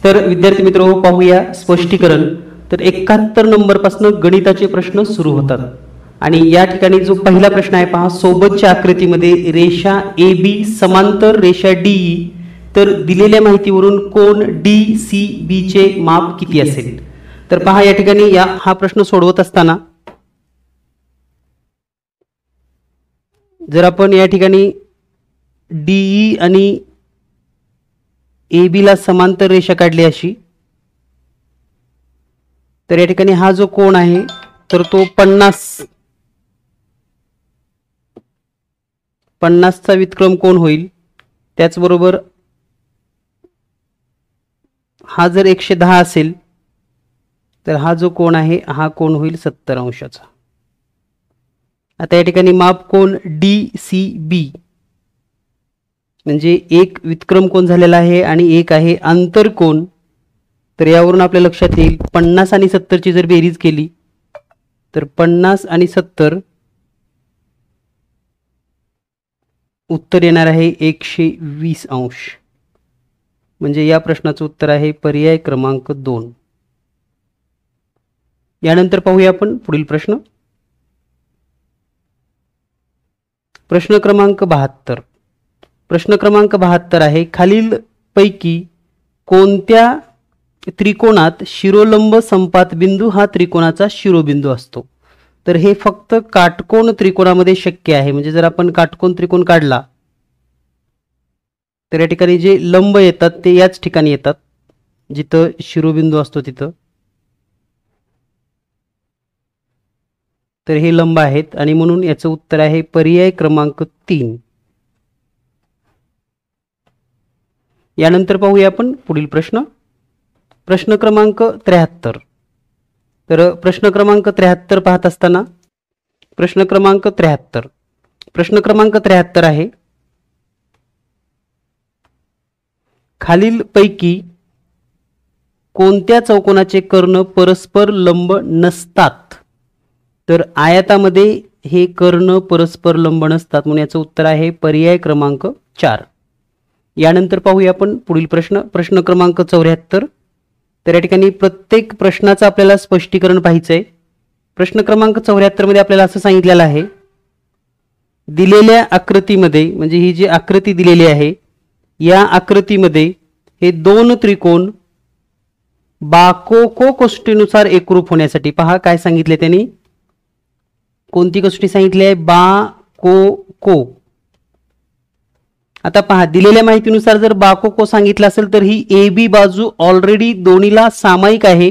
तर विद्यार्थी मित्रांनो पाहूया स्पष्टीकरण। तर 71 नंबर पासून गणिताचे प्रश्न सुरू होतात आणि या ठिकाणी जो पहिला प्रश्न आहे पहा, सोबतच्या आकृतीमध्ये रेषा AB समांतर रेषा DE, तर दिलेल्या माहितीवरून कोण DCB चे माप किती असेल। तर पहा या ठिकाणी हा प्रश्न सोडवत असताना जर आपण या ठिकाणी DE आणि AB ला समांतर रेषा काढली अशी, तर या ठिकाणी हा जो कोण आहे तर तो 50 चा वितक्रम कोण होईल। त्याचबरोबर हा जर 110 असेल तर हा जो कोण आहे हा कोण होईल 70 अंशाचा। आता या ठिकाणी माप कोण DCB म्हणजे एक वितक्रम कोण झालेला आहे आणि एक आहे अंतर कोण। तर यावरून आपल्या लक्षात येईल 50 आणि 70 ची जर बेरीज केली तर 50 आणि 70 उत्तर येणार आहे 120 अंश। म्हणजे या प्रश्नाचं उत्तर आहे पर्याय क्रमांक 2। यानंतर पाहूया आपण पुढील प्रश्न। प्रश्न क्रमांक 72। प्रश्न क्रमांक 72 आहे, खालील पैकी कोणत्या त्रिकोणात शिरोलंब संपात बिंदू हा त्रिकोणाचा शिरोबिंदू असतो। तर हे फक्त काटकोन त्रिकोणामध्ये शक्य आहे। म्हणजे जर आपण काटकोन त्रिकोण काढला तर या ठिकाणी जे लंब येतात ते याच ठिकाणी येतात जिथं शिरोबिंदू असतो तिथं। तर हे लंब आहेत आणि म्हणून याचं उत्तर आहे पर्याय क्रमांक 3। यानंतर पाहूया आपण पुढील प्रश्न। प्रश्न क्रमांक 73। तर प्रश्न क्रमांक 73 पाहत असताना प्रश्न क्रमांक 73 आहे, खालील पैकी कोणत्या चौकोनाचे कर्ण परस्पर लंब नसतात। तर आयतामध्ये हे कर्ण परस्पर लंब नसतात म्हणून याचं उत्तर आहे पर्याय क्रमांक 4। यानंतर पाहूया आपण पुढील प्रश्न। प्रश्न क्रमांक 74। तर या ठिकाणी प्रत्येक प्रश्नाचं आपल्याला स्पष्टीकरण पाहायचं आहे। प्रश्न क्रमांक 74 मध्ये आपल्याला असं सांगितलेलं आहे, दिलेल्या आकृतीमध्ये म्हणजे ही जी आकृती दिलेली आहे या आकृतीमध्ये हे दोन त्रिकोण बाकोको कसोटीनुसार एकरूप होण्यासाठी पहा काय सांगितले त्यांनी, कोणती कसोटी सांगितली आहे, बाकोको। आता पहा दिलेल्या माहितीनुसार जर बाकोको सांगितलं असेल तर ही AB बाजू ऑलरेडी दोन्हीला सामायिक आहे,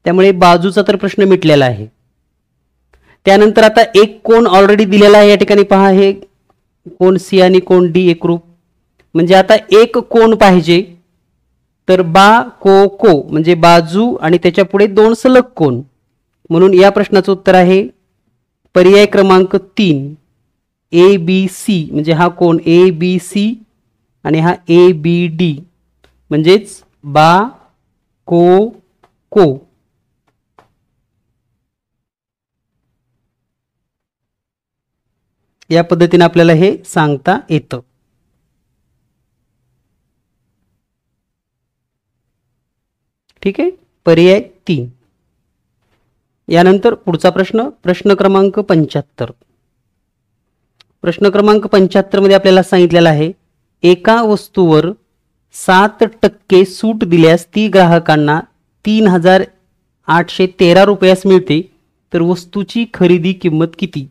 त्यामुळे बाजूचा तर प्रश्न मिटलेला आहे। त्यानंतर आता एक कोण ऑलरेडी दिलेला आहे, या ठिकाणी पहा हे कोण C आणि कोण D एकरूप, म्हणजे आता एक कोण पाहिजे तर बाकोको म्हणजे बाजू आणि त्याच्या पुढे दोन सलग कोण, म्हणून या प्रश्नाचं उत्तर आहे पर्याय क्रमांक 3 ABC। म्हणजे हा कोण ABC आणि हा ABD म्हणजेच बाकोको। या पद्धतीने आपल्याला हे सांगता येतं। ठीक आहे, पर्याय 3। यानंतर पुढचा प्रश्न। प्रश्न क्रमांक 75। प्रश्न क्रमांक 75 मध्ये आपल्याला सांगितलेलं आहे, एका वस्तूवर 7% सूट दिल्यास ती ग्राहकांना 3813 रुपयास मिळते, तर वस्तूची खरेदी किंमत किती।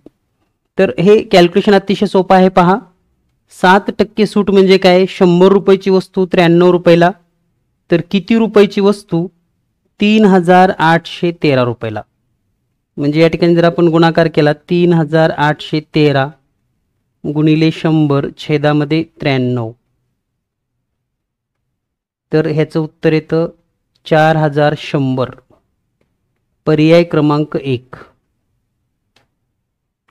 तर हे कॅल्क्युलेशन अतिशय सोपं आहे। पहा 7% सूट म्हणजे काय, 100 रुपयाची वस्तू 93 रुपयाला, तर किती रुपयाची वस्तू 3813 रुपयाला। म्हणजे या ठिकाणी जर आपण गुणाकार केला 3813 गुणिले 100 छेदामध्ये 93, तर ह्याचं उत्तर येतं 4100। पर्याय क्रमांक 1।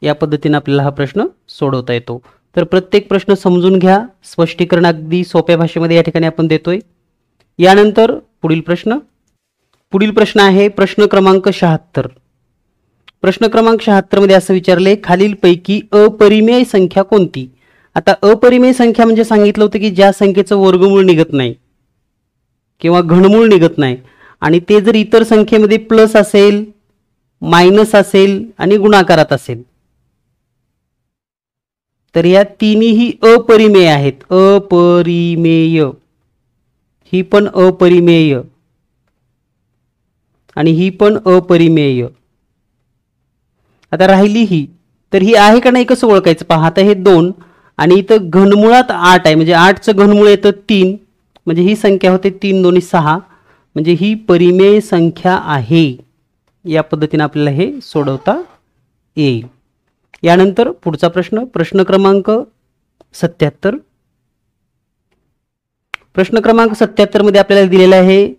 या पद्धतीने आपल्याला हा प्रश्न सोडवता येतो। तर प्रत्येक प्रश्न समजून घ्या, स्पष्टीकरण अगदी सोप्या भाषेमध्ये या ठिकाणी आपण देतोय। यानंतर पुढील प्रश्न आहे प्रश्न क्रमांक 76। प्रश्न क्रमांक 76 मध्ये असं विचारले, खालीलपैकी अपरिमेय संख्या कोणती। आता अपरिमेय संख्या म्हणजे सांगितलं होतं की ज्या संख्येचं वर्गमूळ निघत नाही, किंवा घनमूळ निघत नाही आणि ते जर इतर संख्येमध्ये प्लस असेल, मायनस असेल आणि गुणाकारात असेल तर या तिन्ही अपरिमेय आहेत. अपरिमेय, ही पण अपरिमेय आणि ही पण अपरिमेय. आता राहिली ही, तर ही आहे का नाही कसं ओळखायचं पहा. आता हे 2 आणि इथं घनमुळात 8 आहे, म्हणजे 8चं घनमूळ येतं 3, म्हणजे ही संख्या होते 3 2 6, म्हणजे ही परिमेय संख्या आहे. या पद्धतीने आपल्याला हे सोडवता येईल. यानंतर पुढचा प्रश्न, प्रश्न क्रमांक 77. प्रश्न क्रमांक 77 मध्ये आपल्याला दिलेला आहे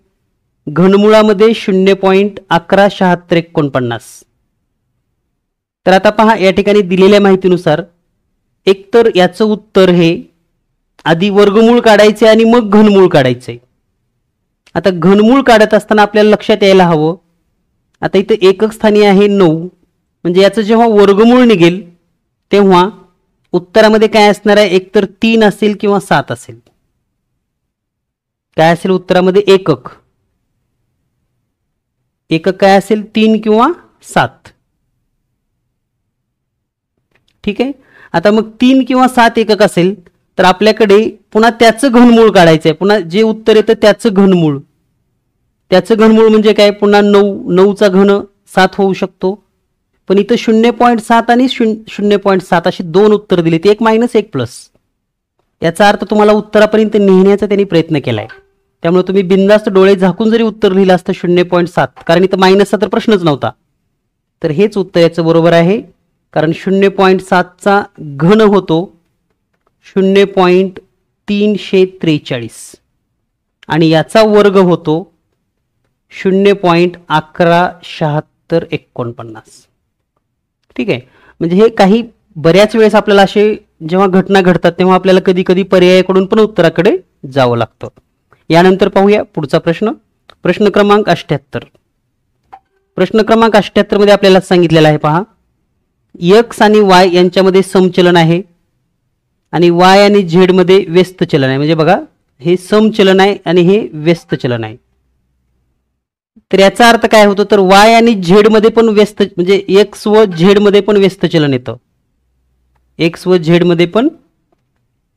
घनमुळामध्ये 0.117649. तर आता पहा या ठिकाणी दिलेल्या माहितीनुसार एकतर याचं उत्तर हे आधी वर्गमूळ काढायचे आणि मग घनमूळ काढायचे. आता घनमूळ काढत असताना आपल्याला लक्षात यायला हवं, आता इथं एकक स्थानी आहे 9, म्हणजे याचं जेव्हा वर्गमूळ निघेल तेव्हा उत्तरामध्ये काय असणार आहे, एकतर 3 असेल किंवा 7 असेल. काय असेल उत्तरामध्ये, एकक. एकक काय असेल, 3 किंवा 7. ठीक आहे. आता मग 3 किंवा 7 एकक असेल तर आपल्याकडे पुन्हा त्याचं घनमूळ काढायचं आहे. पुन्हा जे उत्तर येतं त्याचं घनमूळ. त्याचं घनमूळ म्हणजे काय, पुन्हा 9, 9चा घन 7 होऊ शकतो. पण इथं 0.7 आणि 0.7 अशी 2 उत्तर दिलीत, एक मायनस एक प्लस. याचा अर्थ तुम्हाला उत्तरापर्यंत नेण्याचा त्यांनी प्रयत्न केलाय. त्यामुळे तुम्ही बिनधास्त डोळे झाकून जरी उत्तर लिहिलं असतं 0.7, कारण इथं मायनसचा तर प्रश्नच नव्हता, तर हेच उत्तर याचं बरोबर आहे. कारण 0.7चा घन होतो 0.343 आणि याचा वर्ग होतो 0.117649. ठीक आहे. म्हणजे हे काही बऱ्याच वेळेस आपल्याला असे जेव्हा घटना घडतात तेव्हा आपल्याला कधी कधी पर्यायाकडून पण उत्तराकडे जावं लागतं. यानंतर पाहूया पुढचा प्रश्न, प्रश्न क्रमांक 78. प्रश्न क्रमांक 78 मध्ये आपल्याला सांगितलेलं आहे पहा, x आणि y यांच्यामध्ये समचलन आहे आणि y आणि z मध्ये व्यस्त चलन आहे. म्हणजे बघा हे समचलन आहे आणि हे व्यस्त चलन आहे. तर याचा अर्थ काय होतो, तर y आणि z मध्ये पण व्यस्त, म्हणजे x व z मध्ये पण व्यस्त चलन येतं. x व z मध्ये पण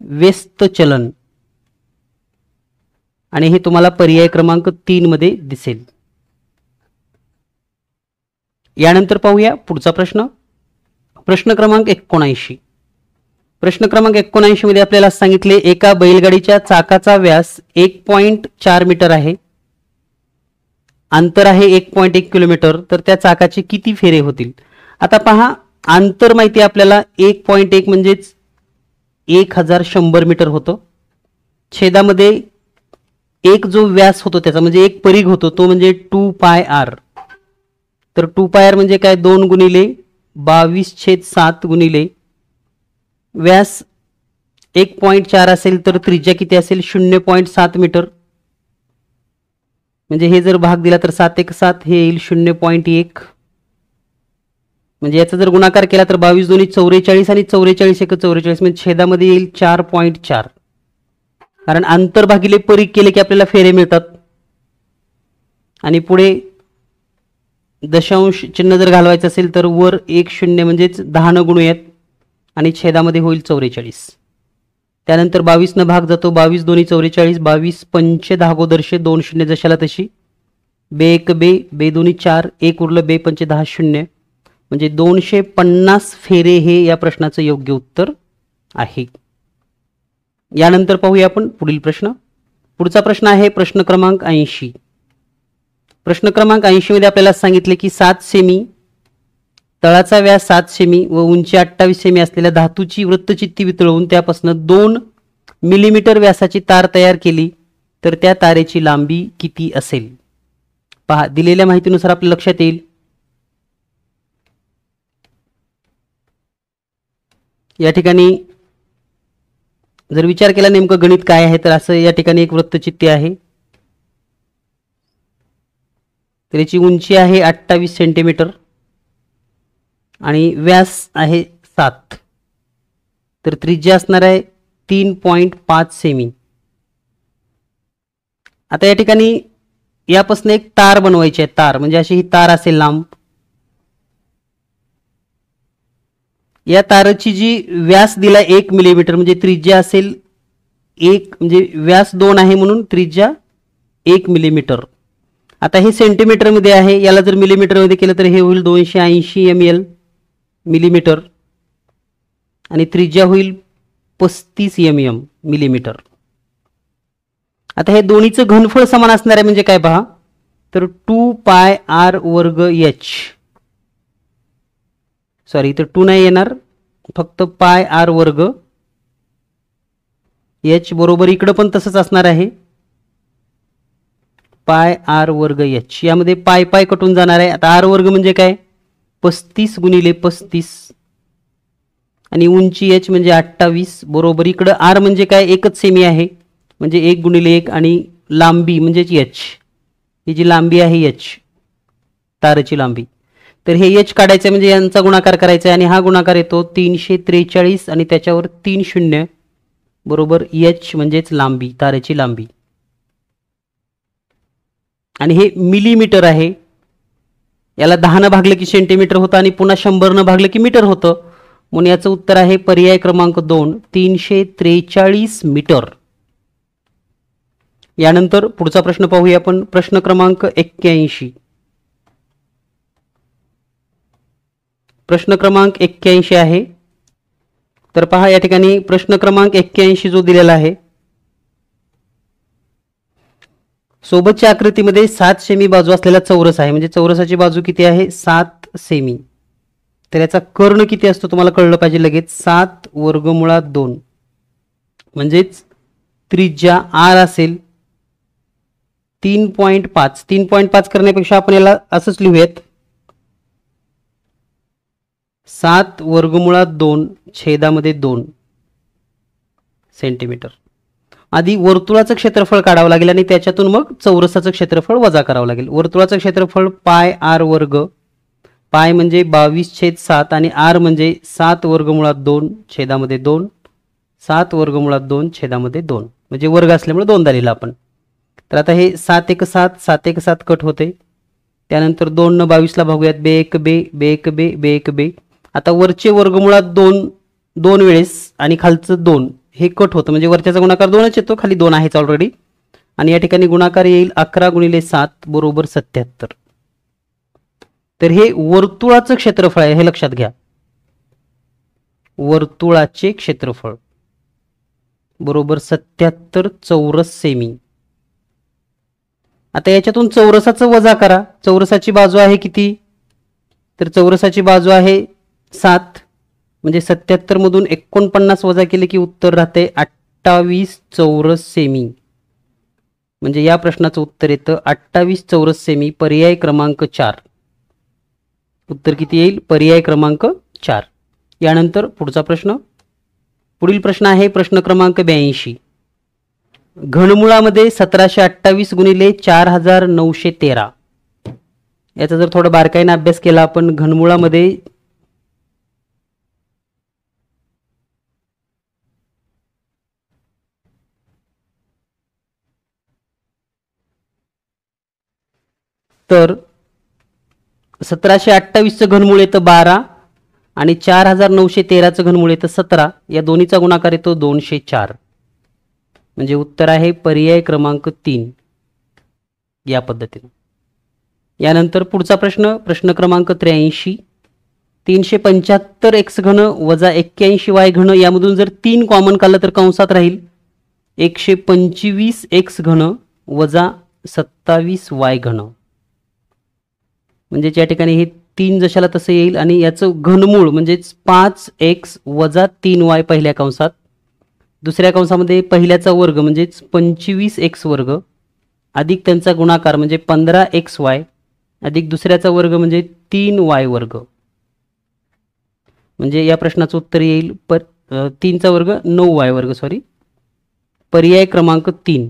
व्यस्त चलन, आणि हे तुम्हाला पर्याय क्रमांक 3 मध्ये दिसेल. यानंतर पाहूया पुढचा प्रश्न, प्रश्न क्रमांक 79. प्रश्न क्रमांक 79 मध्ये आपल्याला सांगितले एका बैलगाडीच्या चाकाचा व्यास 1.4 मीटर आहे, अंतर आहे 1.1 किलोमीटर, तर त्या चाकाचे किती फेरे होतील. आता पहा अंतर माहिती आपल्याला 1.1 म्हणजेच 1100 मीटर होतं. छेदामध्ये एक जो व्यास होतो त्याचा म्हणजे एक परिघ होतो तो म्हणजे 2πr. तर 2πr म्हणजे काय, 2 गुणिले 22/7 गुणिले व्यास 1.4 असेल तर त्रिज्या किती असेल 0.7 मीटर. म्हणजे हे जर भाग दिला तर 7 1 7 हे येईल 0.1. म्हणजे याचा जर गुणाकार केला तर 22 2 44 आणि 44 1 44, म्हणजे छेदामध्ये येईल 4.4. कारण अंतर भागिले परिघ केले की आपल्याला फेरे मिळतात. आणि पुढे दशांश चिन्ह जर घालवायचं असेल तर वर 1 0 म्हणजेच 10 न गुणूयात आणि छेदामध्ये होईल 44. त्यानंतर 22 न भाग जातो, 22 2 44, 22 5 10 दर्शे 2 0 जशाला तशी, बे 1 बे, बे 2 4, 1 उरलं, बे 5 10 0, म्हणजे 250 फेरे हे या प्रश्नाचं योग्य उत्तर आहे. यानंतर पाहूया आपण पुढील प्रश्न. पुढचा प्रश्न आहे प्रश्न क्रमांक 80. प्रश्न क्रमांक 80 मध्ये आपल्याला सांगितले की 7 सेमी, तळाचा व्यास 7 सेमी व उंची 28 सेमी असलेल्या धातूची वृत्तचित्ती वितळवून त्यापासून 2 मिलीमीटर व्यासाची तार तयार केली तर त्या तारेची लांबी किती असेल. पहा दिलेल्या माहितीनुसार आपल्या लक्षात येईल या ठिकाणी जर विचार केला नेमकं गणित काय आहे तर असं या ठिकाणी एक वृत्तचित्ती आहे, तर याची उंची आहे 28 सेंटीमीटर आणि व्यास आहे 7, तर त्रिज्या असणार आहे 3.5 सेमी. आता या ठिकाणी यापासून एक तार बनवायची आहे, तार म्हणजे अशी ही तार असेल लांब. या ताराची जी व्यास दिला 1 मिलीमीटर म्हणजे त्रिज्या असेल 1, म्हणजे व्यास 2 आहे म्हणून त्रिज्या 1 मिलीमीटर. आता हे सेंटीमीटर मध्ये आहे, याला जर मिलीमीटर मध्ये केलं तर हे होईल 280 ml मिलीमीटर आणि त्रिज्या होईल 35 mm मिलीमीटर. आता हे दोन्हीचं घनफळ समान असणार आहे म्हणजे काय पहा, तर 2 पाय r वर्ग h, सॉरी इथे 2 नाही येणार, फक्त पाय r वर्ग h बरोबर इकडं पण तसंच असणार आहे पाय r वर्ग h. यामध्ये पाय पाय कटून जाणार आहे. आता r वर्ग म्हणजे काय, 35 गुणिले 35 आणि उंची h म्हणजे 28 बरोबर इकडं r म्हणजे काय, एकच सेमी आहे म्हणजे 1 गुणिले 1 आणि लांबी म्हणजे h, ही जी लांबी आहे h, तारेची लांबी, तर हे h काढायचं म्हणजे यांचा गुणाकार करायचा आहे आणि हा गुणाकार येतो 343 आणि त्याच्यावर 3 शून्य बरोबर h म्हणजेच लांबी, तारेची लांबी. आणि हे मिलीमीटर आहे, याला 10 न भागलं की सेंटीमीटर होतं आणि पुन्हा 100 न भागलं की मीटर होतं, म्हणून याचं उत्तर आहे पर्याय क्रमांक 2 343 मीटर. यानंतर पुढचा प्रश्न पाहूया आपण, प्रश्न क्रमांक 81. प्रश्न क्रमांक 81 आहे. तर पहा या ठिकाणी प्रश्न क्रमांक 81 जो दिलेला आहे, सोबतच्या आकृतीमध्ये 7 सेमी बाजू असलेला चौरस आहे, म्हणजे चौरसाची बाजू किती आहे 7 सेमी. तर याचा कर्ण किती असतो तुम्हाला कळलं पाहिजे लगेच, 7 वर्गमुळात 2 म्हणजेच त्रिज्या r असेल 3.5. 3.5 करण्यापेक्षा आपण याला असंच लिहूयात, 7 वर्गमुळात 2 छेदामध्ये 2 सेंटीमीटर. आधी वर्तुळाचं क्षेत्रफळ काढावं लागेल आणि त्याच्यातून मग चौरसाचं क्षेत्रफळ वजा करावं लागेल. वर्तुळाचं क्षेत्रफळ पाय r वर्ग, पाय म्हणजे 22/7 आणि r म्हणजे 7 वर्गमुळात 2 छेदामध्ये 2, 7 वर्गमुळात 2 छेदामध्ये 2 म्हणजे वर्ग असल्यामुळे 2दा लिहिला आपण. तर आता हे 7 1 7 7 1 7 कट होते, त्यानंतर 2 न 22 ला भागूयात, बे 1 बे, बे 1 बे, बे 1 बे. आता वरचे वर्गमुळात 2 वेळेस आणि खालचं 2 हे कट होतं म्हणजे वरच्याचा गुणाकार 2च येतो, खाली 2 आहेच ऑलरेडी आणि या ठिकाणी गुणाकार येईल 11 गुणिले 7 बरोबर 77. तर हे वर्तुळाचं क्षेत्रफळ आहे, हे लक्षात घ्या, वर्तुळाचे क्षेत्रफळ बरोबर 77 चौरस सेमी. आता याच्यातून चौरसाचं वजा करा, चौरसाची बाजू आहे किती, तर चौरसाची बाजू आहे 7 म्हणजे 77 मधून 49 वजा केले की उत्तर राहते 28 चौरस सेमी. म्हणजे या प्रश्नाचं उत्तर येतं 28 चौरस सेमी, पर्याय क्रमांक 4. उत्तर किती येईल, पर्याय क्रमांक 4. यानंतर पुढचा प्रश्न, पुढील प्रश्न आहे प्रश्न क्रमांक 82. घनमुळामध्ये 1728 गुणिले 4913. याचा जर थोडा बारकाईने अभ्यास केला आपण, घनमुळामध्ये तर 1728 चं घनमूळ येतं 12 आणि 4913 चं घनमूळ येतं 17, या दोन्हीचा गुणाकार येतो 204. म्हणजे उत्तर आहे पर्याय क्रमांक 3 या पद्धतीने. यानंतर पुढचा प्रश्न, प्रश्न क्रमांक 83. 375 x घन वजा 81 y घन यामधून जर 3 कॉमन काढलं तर कंसात राहील 125 x घन वजा 27 y घन. म्हणजे या ठिकाणी हे 3 जशाला तसं येईल आणि याचं घनमूळ म्हणजेच 5x वजा 3y पहिल्या कंसात, दुसऱ्या कंसामध्ये पहिल्याचा वर्ग म्हणजेच 25x वर्ग अधिक त्यांचा गुणाकार म्हणजे 15xy अधिक दुसऱ्याचा वर्ग म्हणजे 3y वर्ग. म्हणजे या प्रश्नाचं उत्तर येईल 3चा वर्ग 9y वर्ग, सॉरी, पर्याय क्रमांक 3.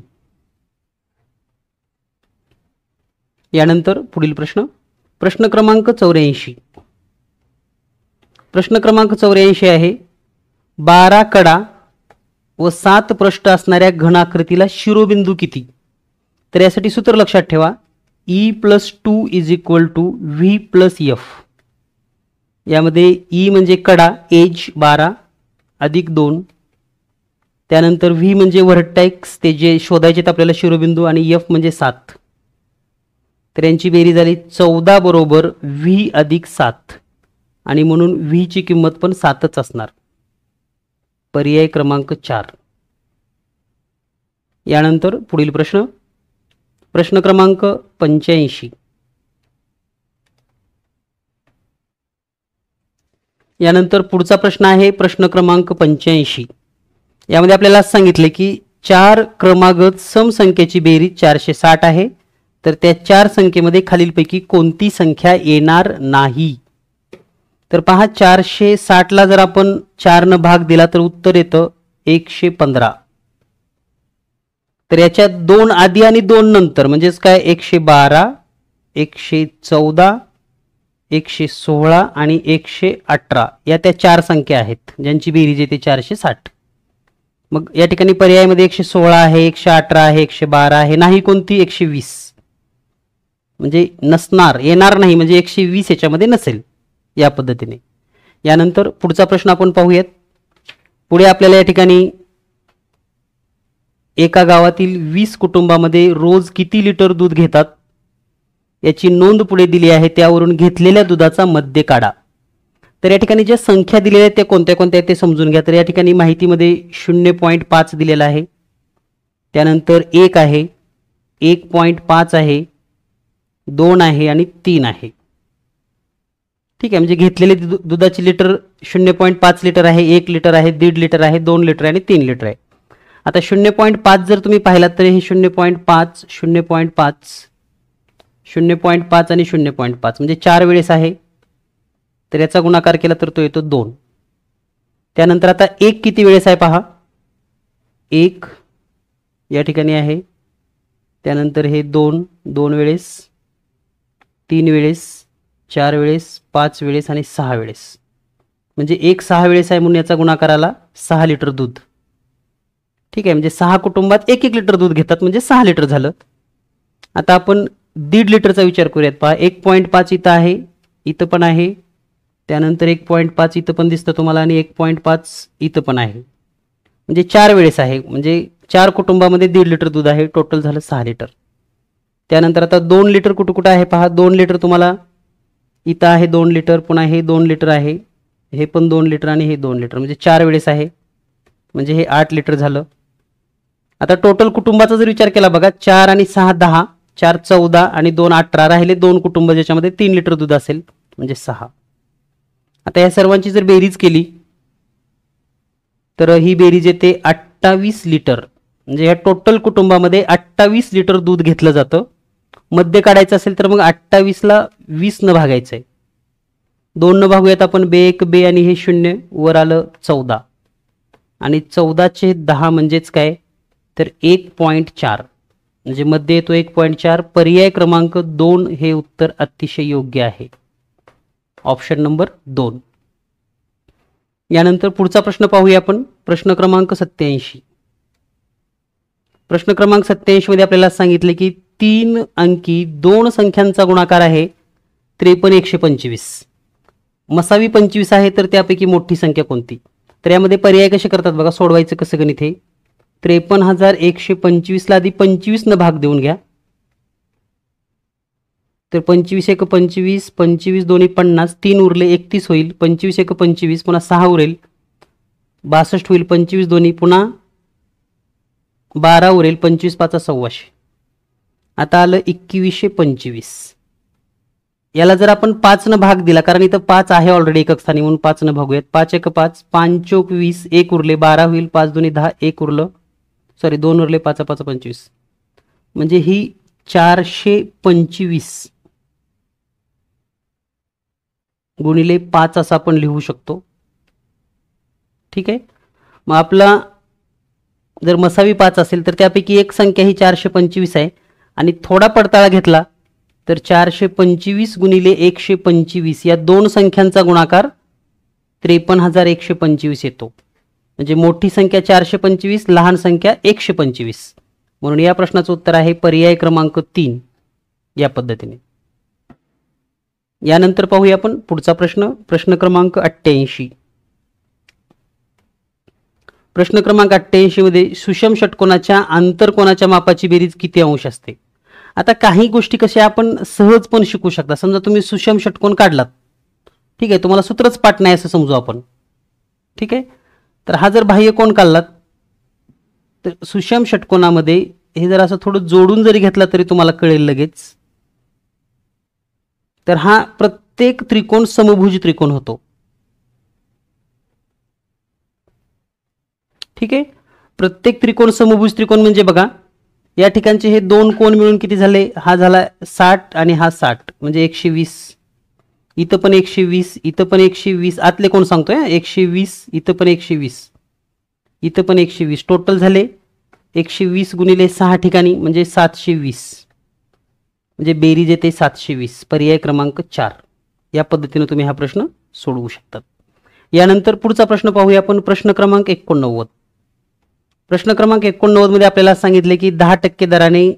यानंतर पुढील प्रश्न, प्रश्न क्रमांक 84. प्रश्न क्रमांक 84 आहे, 12 कडा व 7 पृष्ठ असणाऱ्या घनाकृतीला शिरोबिंदू किती. तर यासाठी सूत्र लक्षात ठेवा, E+2 = V+F. यामध्ये E म्हणजे कडा, एज 12 अधिक 2, त्यानंतर V म्हणजे व्हर्टेक्स, ते जे शोधायचे आपल्याला शिरोबिंदू, आणि F म्हणजे 7. तर यांची बेरीज झाली 14 बरोबर V अधिक 7, आणि म्हणून V ची किंमत पण 7च असणार. पर्याय क्रमांक 4. यानंतर पुढील प्रश्न, प्रश्न क्रमांक 85. यानंतर पुढचा प्रश्न आहे प्रश्न क्रमांक 85. यामध्ये आपल्याला सांगितले की 4 क्रमागत समसंख्येची बेरीज 460 आहे, तर त्या 4 संख्येमध्ये खालीलपैकी कोणती संख्या येणार नाही. तर पहा, 460 ला जर आपण 4 न भाग दिला तर उत्तर येतं 115. तर याच्यात 2 आधी आणि 2 नंतर म्हणजेच काय, 112, 114, 116 आणि 118 या त्या 4 संख्या आहेत ज्यांची बेरीज येते 460. मग या ठिकाणी पर्यायामध्ये 116 आहे, 118 आहे, 112 आहे, नाही कोणती 120, म्हणजे नसणार, येणार नाही, म्हणजे 120 याच्यामध्ये नसेल, या पद्धतीने. यानंतर पुढचा प्रश्न आपण पाहूयात. पुढे आपल्याला या ठिकाणी एका गावातील 20 कुटुंबामध्ये रोज किती लिटर दूध घेतात याची नोंद पुढे दिली आहे, त्यावरून घेतलेल्या दुधाचा मध्य काढा. तर या ठिकाणी ज्या संख्या दिलेल्या आहेत त्या कोणत्या कोणत्या ते समजून घ्या. तर या ठिकाणी माहितीमध्ये 0.5 दिलेला आहे, त्यानंतर 1 आहे, 1.5 आहे, 2 आहे आणि 3 आहे. ठीक आहे, म्हणजे घेतलेले दुधाची लिटर 0.5 लिटर आहे, 1 लिटर आहे, 1.5 लिटर आहे, 2 लिटर आहे आणि 3 लिटर आहे. आता 0.5 जर तुम्ही पाहिलात तर हे 0.5, 0.5, 0.5 आणि 0.5 म्हणजे 4 वेळेस आहे. तर याचा गुणाकार केला तर तो येतो 2. त्यानंतर आता 1 किती वेळेस आहे पहा, 1 या ठिकाणी आहे, त्यानंतर हे 2 2 वेळेस, 3 वेळेस, 4 वेळेस, 5 वेळेस आणि 6 वेळेस, म्हणजे 1 6 वेळेस आहे म्हणून याचा गुणाकार आला 6 लिटर दूध. ठीक आहे, म्हणजे 6 कुटुंबात 1 लिटर दूध घेतात म्हणजे 6 लिटर झालं. आता आपण 1.5 लिटरचा विचार करूयात. पहा, 1.5 इथं आहे, इथं पण आहे, त्यानंतर 1.5 इथं पण दिसतं तुम्हाला आणि 1.5 इथं पण आहे, म्हणजे 4 वेळेस आहे, म्हणजे 4 कुटुंबामध्ये 1.5 लिटर दूध आहे, टोटल झालं 6 लिटर. त्यानंतर आता 2 लिटर कुठं कुठं आहे पहा, 2 लिटर तुम्हाला इथं आहे, 2 लिटर, पुन्हा हे 2 लिटर आहे, हे पण 2 लिटर आणि हे 2 लिटर, म्हणजे 4 वेळेस आहे, म्हणजे हे 8 लिटर झालं. आता टोटल कुटुंबाचा जर विचार केला बघा, 4 आणि 6 10, 4 14 आणि 2 18, राहिले 2 कुटुंब ज्याच्यामध्ये 3 लिटर दूध असेल म्हणजे 6. आता या सर्वांची जर बेरीज केली तर ही बेरीज येते 28 लिटर, म्हणजे या टोटल कुटुंबामध्ये 28 लिटर दूध घेतलं जातं. मध्य काढायचं असेल तर मग 28 ला 20 न भागायचं आहे, 2 न भागूयात आपण, बे 1 बे आणि हे 0, वर आलं 14 आणि 14 × 10 म्हणजेच काय तर 1.4, म्हणजे मध्ये येतो 1.4. पर्याय क्रमांक 2 हे उत्तर अतिशय योग्य आहे, ऑप्शन नंबर 2. यानंतर पुढचा प्रश्न पाहूया आपण, प्रश्न क्रमांक 87. प्रश्न क्रमांक 87 मध्ये आपल्याला सांगितले की 3 अंकी 2 संख्यांचा गुणाकार आहे 53,125. मसावी 25 आहे, तर त्यापैकी मोठी संख्या कोणती. तर यामध्ये पर्याय कसे करतात बघा, सोडवायचं कसं गणित हे. 53,125 ला आधी 25 न भाग देऊन घ्या, तर 25 1 25, 25 दोन्ही 50, 3 उरले 31 होईल, 25 1 25, पुन्हा 6 उरेल 62 होईल, 25 दोन्ही पुन्हा 12 उरेल, 25 5 1600. आता आलं 2125. याला जर आपण 5 न भाग दिला, कारण इथं 5 आहे ऑलरेडी एकक स्थानी, म्हणून 5 न भागूयात. 5 1 5, 5 चौक 20, 1 उरले 12 होईल, 5 दोन्ही 10, 1 उरलं, सॉरी 2 उरले, 5 5 25, म्हणजे ही 425 गुणिले 5 असं आपण लिहू शकतो. ठीक आहे, मग आपला जर मसावी 5 असेल तर त्यापैकी एक संख्या ही 425 आहे, आणि थोडा पडताळा घेतला तर 425 गुणिले 125 या 2 संख्यांचा गुणाकार 53,125 येतो. म्हणजे मोठी संख्या 425, लहान संख्या 125. म्हणून या प्रश्नाचं उत्तर आहे पर्याय क्रमांक 3 या पद्धतीने. यानंतर पाहूया आपण पुढचा प्रश्न, प्रश्न क्रमांक 88. प्रश्न क्रमांक 88 मध्ये सुषम षटकोनाच्या आंतरकोनाच्या मापाची बेरीज किती अंश असते. आता काही गोष्टी कशा आपण सहज पण शिकू शकता. समजा तुम्ही सुषम षटकोन काढलात, ठीक आहे, तुम्हाला सूत्रच पाठ नाही असं समजू आपण, ठीक आहे. तर हा जर बाह्य कोन काढलात तर सुषम षटकोनामध्ये हे जर असं थोडं जोडून जरी घेतला तरी तुम्हाला कळेल लगेच. तर हा प्रत्येक त्रिकोण समभुज त्रिकोण होतो, ठीक आहे. प्रत्येक त्रिकोण समभुज त्रिकोण म्हणजे बघा या ठिकाणचे हे दोन कोण मिळून किती झाले, हा झाला 60 आणि हा 60 म्हणजे 120. इथं पण 120, इथं पण 120, आतले कोण सांगतोय 120, इथं पण 120, इथं पण 120, टोटल झाले 120 गुणिले 6 ठिकाणी म्हणजे 720, म्हणजे बेरीज येते 720. पर्याय क्रमांक 4. या पद्धतीने तुम्ही हा प्रश्न सोडवू शकतात. यानंतर पुढचा प्रश्न पाहूया आपण, प्रश्न क्रमांक 89. प्रश्न क्रमांक 89 मध्ये आपल्याला सांगितले की 10% दराने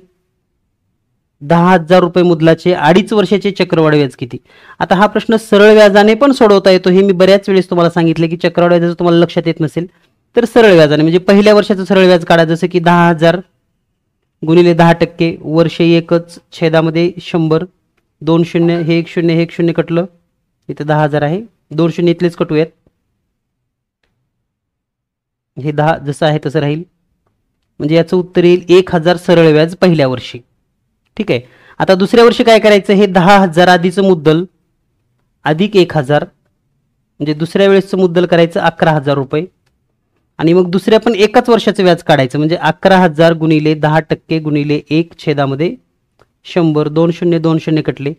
10,000 रुपये मुदलाचे 2.5 वर्षाचे चक्रवाढ व्याज किती. आता हा प्रश्न सरळ व्याजाने पण सोडवता येतो. हे मी बऱ्याच वेळेस तुम्हाला सांगितले की चक्रवाढ व्याजाचं तुम्हाला लक्षात येत नसेल तर सरळ व्याजाने म्हणजे पहिल्या वर्षाचं सरळ व्याज काढा. जसं की 10,000 गुणिले 10%, वर्ष एकच, छेदामध्ये 100, 2 शून्य, हे 1 शून्य, हे 1 शून्य कटलं, इथे 10,000 आहे, 2 शून्य इथलेच कटूयात, हे 10 जसं आहे तसं राहील, म्हणजे याचं उत्तर येईल 1,000 सरळ व्याज पहिल्या वर्षी, ठीक आहे. आता दुसऱ्या वर्षी काय करायचं, हे 10,000 आधीचं मुद्दल अधिक 1,000 म्हणजे दुसऱ्या वेळेसचं मुद्दल करायचं 11,000 रुपये आणि मग दुसऱ्या पण एकाच वर्षाचं व्याज काढायचं म्हणजे 11,000 गुणिले 10% गुणिले 1 छेदामध्ये 100, 2 शून्य 2 शून्य कटले,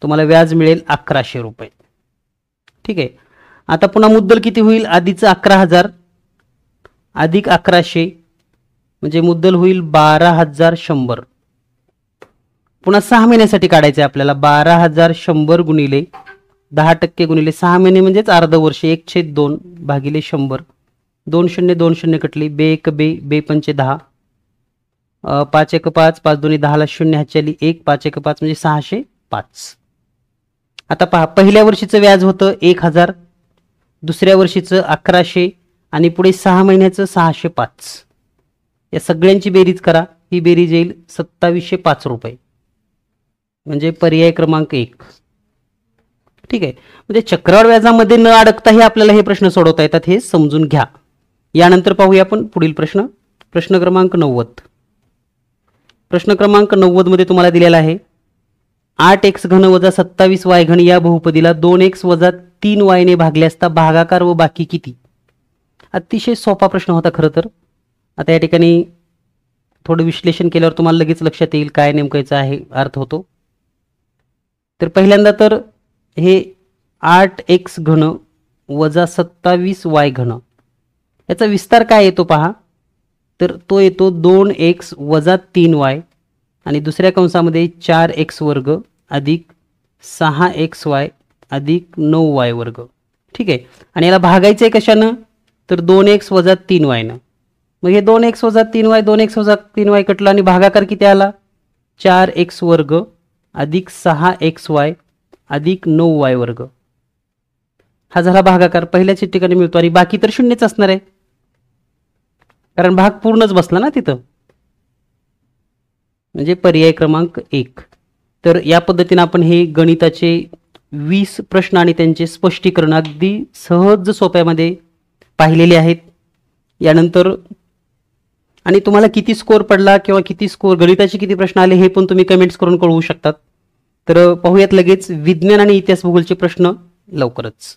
तुम्हाला व्याज मिळेल 1,100 रुपये, ठीक आहे. आता पुन्हा मुद्दल किती होईल, आधीचं 11,000 अधिक 1,100 म्हणजे मुद्दल होईल 12,100. पुन्हा 6 महिन्यासाठी काढायचं आहे आपल्याला, 12,100 गुणिले 10% गुणिले 6 महिने म्हणजेच अर्ध वर्ष, 1/2 भागिले 100, 2 शून्य 2 शून्य कटली, बे 1 बे, बे पंचे 10, 5 1 5, 5 2 10ला 0 हातची आली 1, 5 1 5 म्हणजे 605. आता पहा, पहिल्या वर्षीचं व्याज होतं 1,000, दुसऱ्या वर्षीचं 1,100 आणि पुढे 6 महिन्याचं 605. या सगळ्यांची बेरीज करा, ही बेरीज येईल 2,705 रुपये म्हणजे पर्याय क्रमांक 1, ठीक आहे. म्हणजे चक्रवाढ व्याजामध्ये न अडकताही आपल्याला हे प्रश्न सोडवता येतात, हे समजून घ्या. यानंतर पाहूया आपण पुढील प्रश्न, प्रश्न क्रमांक 90. प्रश्न क्रमांक 90 मध्ये तुम्हाला दिलेला आहे 8x घन वजा 27y घन या बहुपदीला 2x वजा 3y ने भागले असता भागाकार व बाकी किती. अतिशय सोपा प्रश्न होता खरं तर. आता या ठिकाणी थोडं विश्लेषण केल्यावर तुम्हाला लगेच लक्षात येईल काय नेमकं याचा आहे अर्थ होतो. तर पहिल्यांदा तर हे 8x घन वजा 27y घन याचा विस्तार काय येतो पहा, तर तो येतो 2x वजा 3y आणि दुसऱ्या कंसामध्ये 4x वर्ग अधिक 6xy अधिक 9y वर्ग, ठीक आहे. आणि याला भागायचं आहे कशानं, तर 2x वजा 3y न. मग हे 2x वजा 3y 2x वजा 3y कटलं आणि भागाकार किती आला, 4x वर्ग अधिक 6xy अधिक 9y वर्ग. हा झाला भागाकार, पहिल्याच ठिकाणी मिळतो आणि बाकी तर शून्यच असणार आहे कारण भाग पूर्णच बसला ना तिथं, म्हणजे पर्याय क्रमांक 1. तर या पद्धतीने आपण हे गणिताचे 20 प्रश्न आणि त्यांचे स्पष्टीकरण अगदी सहज सोप्यामध्ये पाहिलेले आहेत. यानंतर आणि तुम्हाला किती स्कोर पडला किंवा किती स्कोर गणिताचे किती प्रश्न आले हे पण तुम्ही कमेंट्स करून कळवू शकतात. तर पाहूयात लगेच विज्ञान आणि इतिहास भूगोलचे प्रश्न लवकरच.